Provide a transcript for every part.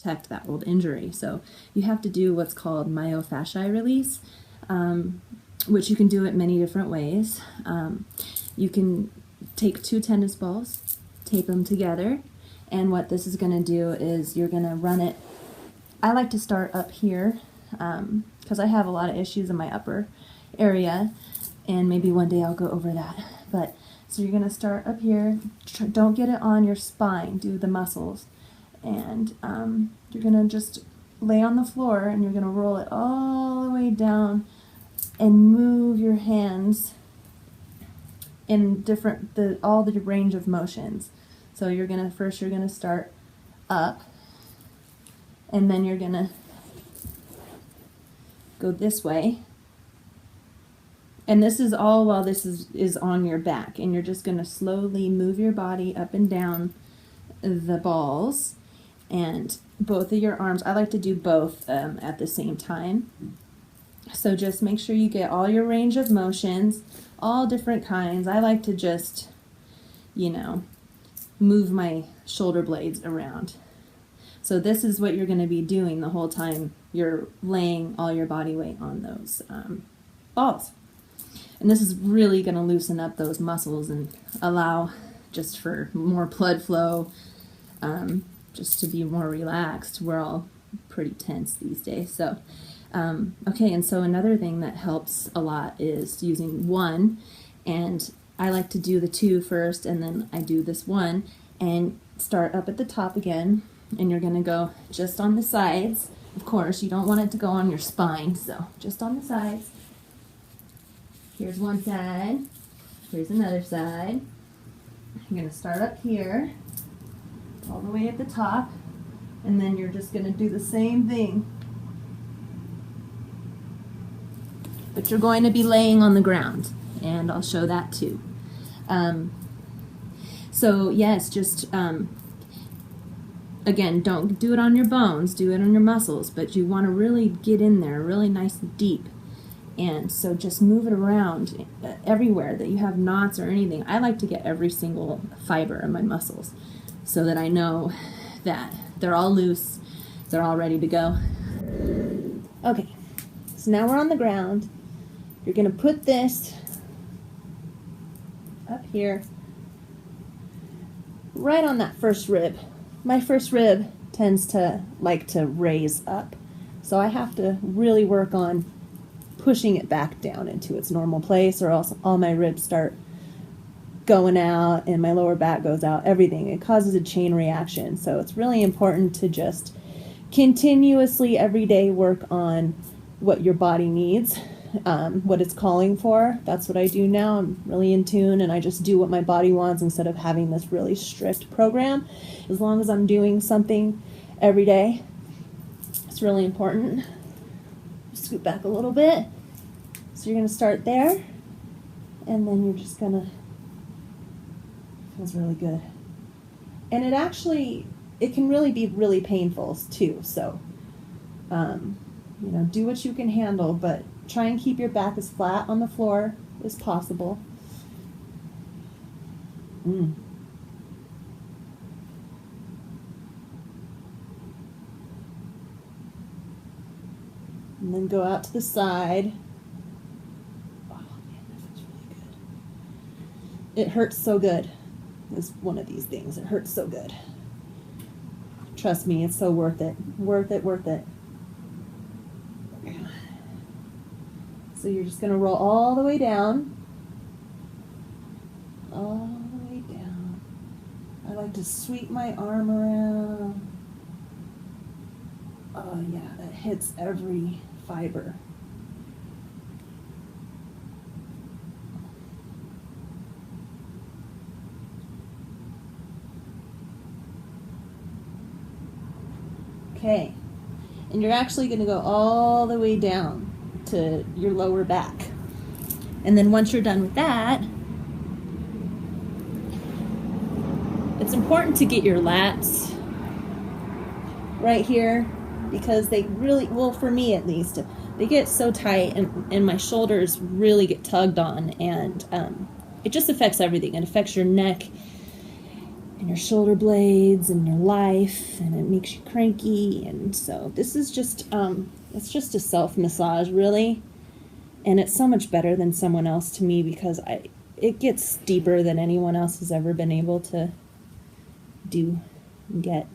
protect that old injury. So you have to do what's called Myofacial Release, which you can do it many different ways. You can take 2 tennis balls, tape them together, and what this is going to do is you're going to run it. I like to start up here because I have a lot of issues in my upper area, and maybe one day I'll go over that. But so you're going to start up here. Don't get it on your spine. Do the muscles. And you're going to just lay on the floor, and you're going to roll it all the way down and move your hands in all the range of motions. So you're going to start up, and then you're going to go this way. And this is all while this is on your back, and you're just going to slowly move your body up and down the balls and both of your arms. I like to do both at the same time. So just make sure you get all your range of motions, all different kinds. I like to just, move my shoulder blades around. So this is what you're going to be doing the whole time you're laying all your body weight on those balls. And this is really going to loosen up those muscles and allow just for more blood flow, just to be more relaxed. We're all pretty tense these days. So, okay, and so another thing that helps a lot is using 1, and I like to do the 2 first, and then I do this 1, and start up at the top again, and you're going to go just on the sides. Of course, you don't want it to go on your spine, so just on the sides. Here's one side, here's another side. You're going to start up here, all the way at the top, and then you're just going to do the same thing. But you're going to be laying on the ground, and I'll show that too. So yes, just again, don't do it on your bones, do it on your muscles, but you want to really get in there really nice and deep. And so just move it around everywhere that you have knots or anything. I like to get every single fiber in my muscles so that I know that they're all loose, they're all ready to go. Okay, so now we're on the ground. You're going to put this up here, right on that first rib. My first rib tends to like to raise up, so I have to really work on pushing it back down into its normal place, or else all my ribs start going out and my lower back goes out, everything. It causes a chain reaction. So it's really important to just continuously every day work on what your body needs, what it's calling for. That's what I do now. I'm really in tune, and I just do what my body wants instead of having this really strict program. As long as I'm doing something every day, it's really important. Scoot back a little bit. So you're going to start there, and then you're just going to, feels really good. And it can really be really painful too. So, do what you can handle, but try and keep your back as flat on the floor as possible. And then go out to the side. Oh man, that feels really good. It hurts so good. It's one of these things. It hurts so good. Trust me, it's so worth it. Worth it, worth it. So you're just going to roll all the way down. All the way down. I like to sweep my arm around. Oh yeah, that hits every fiber. Okay, and you're actually going to go all the way down to your lower back. And then once you're done with that, it's important to get your lats right here, because they really, well, for me at least, they get so tight, and my shoulders really get tugged on, and it just affects everything. It affects your neck. and your shoulder blades and your life, and it makes you cranky. And so this is just it's just a self massage, really, and it's so much better than someone else to me, because it gets deeper than anyone else has ever been able to do and get.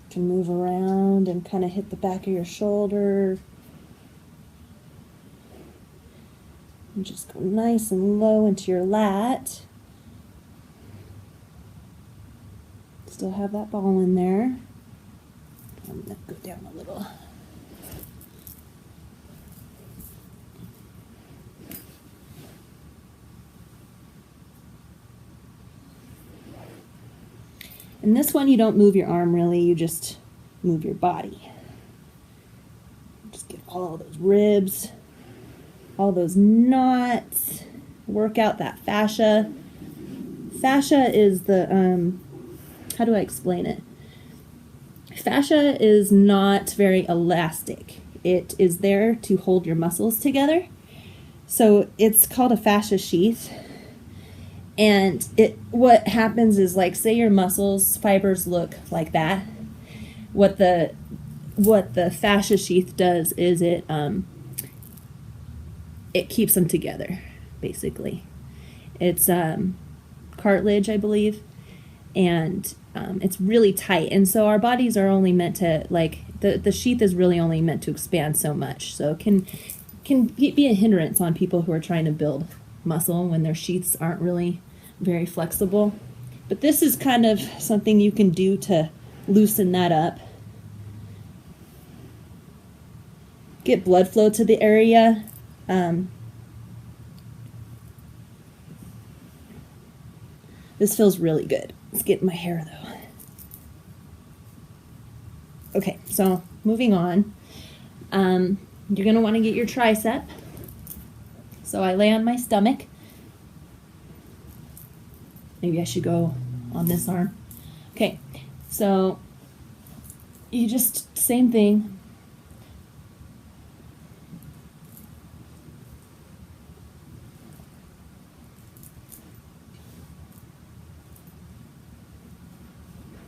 Can move around and kind of hit the back of your shoulder. And just go nice and low into your lat. Still have that ball in there. I'm going to go down a little. And this one, you don't move your arm really, you just move your body. Just get all those ribs, all those knots, work out that fascia. Fascia is the, how do I explain it? Fascia is not very elastic. It is there to hold your muscles together. So it's called a fascia sheath. And what happens is, like, say your muscles fibers look like that. What the fascia sheath does is it keeps them together, basically. It's cartilage, I believe, and it's really tight. And so our bodies are only meant to, like, the sheath is really only meant to expand so much. So it can be a hindrance on people who are trying to build muscle when their sheaths aren't really very flexible. But this is kind of something you can do to loosen that up. Get blood flow to the area. This feels really good. Let's get in my hair though. Okay, so moving on. You're going to want to get your tricep. So I lay on my stomach. Maybe I should go on this arm. Okay, so you just, same thing.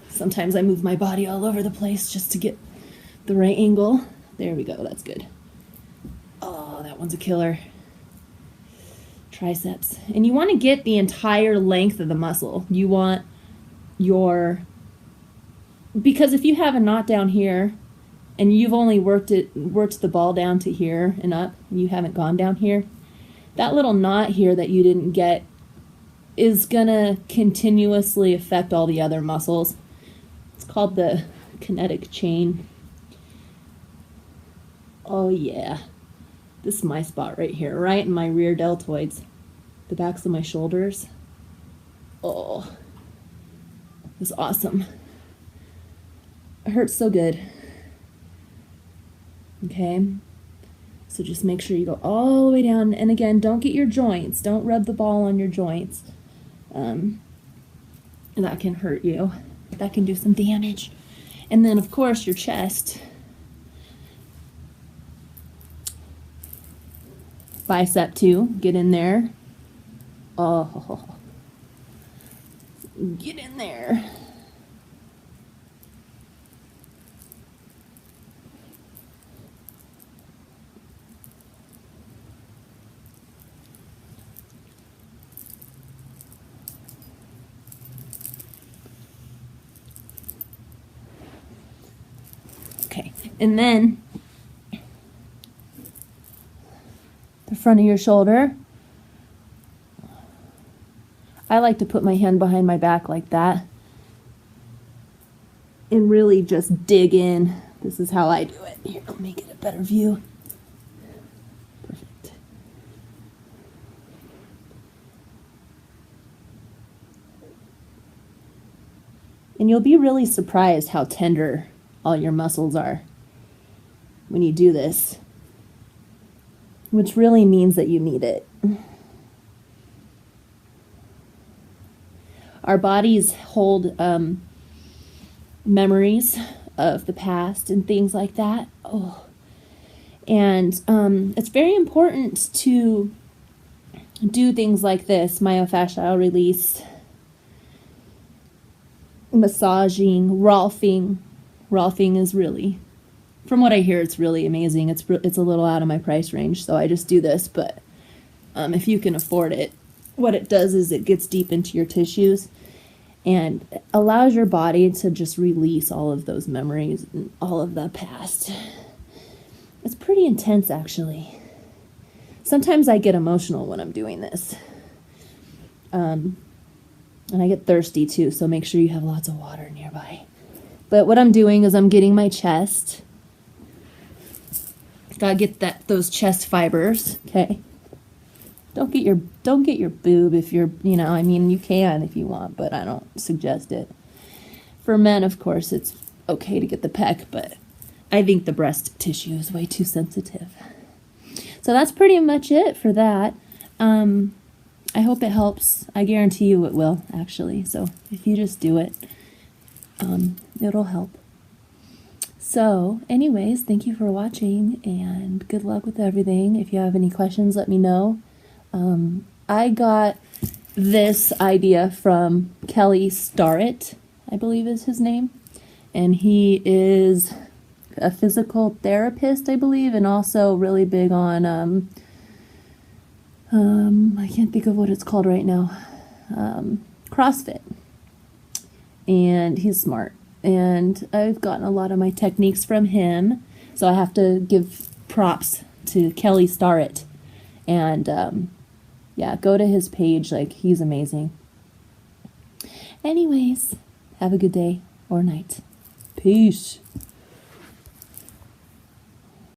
Sometimes I move my body all over the place just to get the right angle. There we go, that's good. Oh, that one's a killer. Triceps. And you want to get the entire length of the muscle. You want because if you have a knot down here and you've only worked the ball down to here and up, and you haven't gone down here, that little knot here that you didn't get is gonna continuously affect all the other muscles. It's called the kinetic chain. Oh yeah. This is my spot right here, right in my rear deltoids, the backs of my shoulders. Oh, it was awesome. It hurts so good. Okay, so just make sure you go all the way down. And again, don't get your joints. Don't rub the ball on your joints. That can hurt you. That can do some damage. And then, of course, your chest. Bicep too. Get in there. Oh, get in there. Okay, and then the front of your shoulder. I like to put my hand behind my back like that and really just dig in. This is how I do it. Here, let me get a better view. Perfect. And you'll be really surprised how tender all your muscles are when you do this, which really means that you need it. Our bodies hold memories of the past and things like that. Oh, and it's very important to do things like this: myofascial release, massaging, Rolfing. Rolfing is really, from what I hear, it's really amazing. It's a little out of my price range, so I just do this. But if you can afford it, what it does is it gets deep into your tissues and allows your body to just release all of those memories and all of the past. It's pretty intense, actually. Sometimes I get emotional when I'm doing this. And I get thirsty too, so make sure you have lots of water nearby. But what I'm doing is I'm getting my chest. Gotta get those chest fibers, okay? Don't get your boob if you're, I mean, you can if you want, but I don't suggest it. For men, of course, it's okay to get the pec, but I think the breast tissue is way too sensitive. So that's pretty much it for that. I hope it helps. I guarantee you it will, actually. So if you just do it, it'll help. So anyways, thank you for watching, and good luck with everything. If you have any questions, let me know. I got this idea from Kelly Starrett, I believe is his name. And he is a physical therapist, I believe, and also really big on, I can't think of what it's called right now, CrossFit. And he's smart. And I've gotten a lot of my techniques from him. So I have to give props to Kelly Starrett. And, yeah, go to his page. Like, he's amazing. Anyways, have a good day or night. Peace.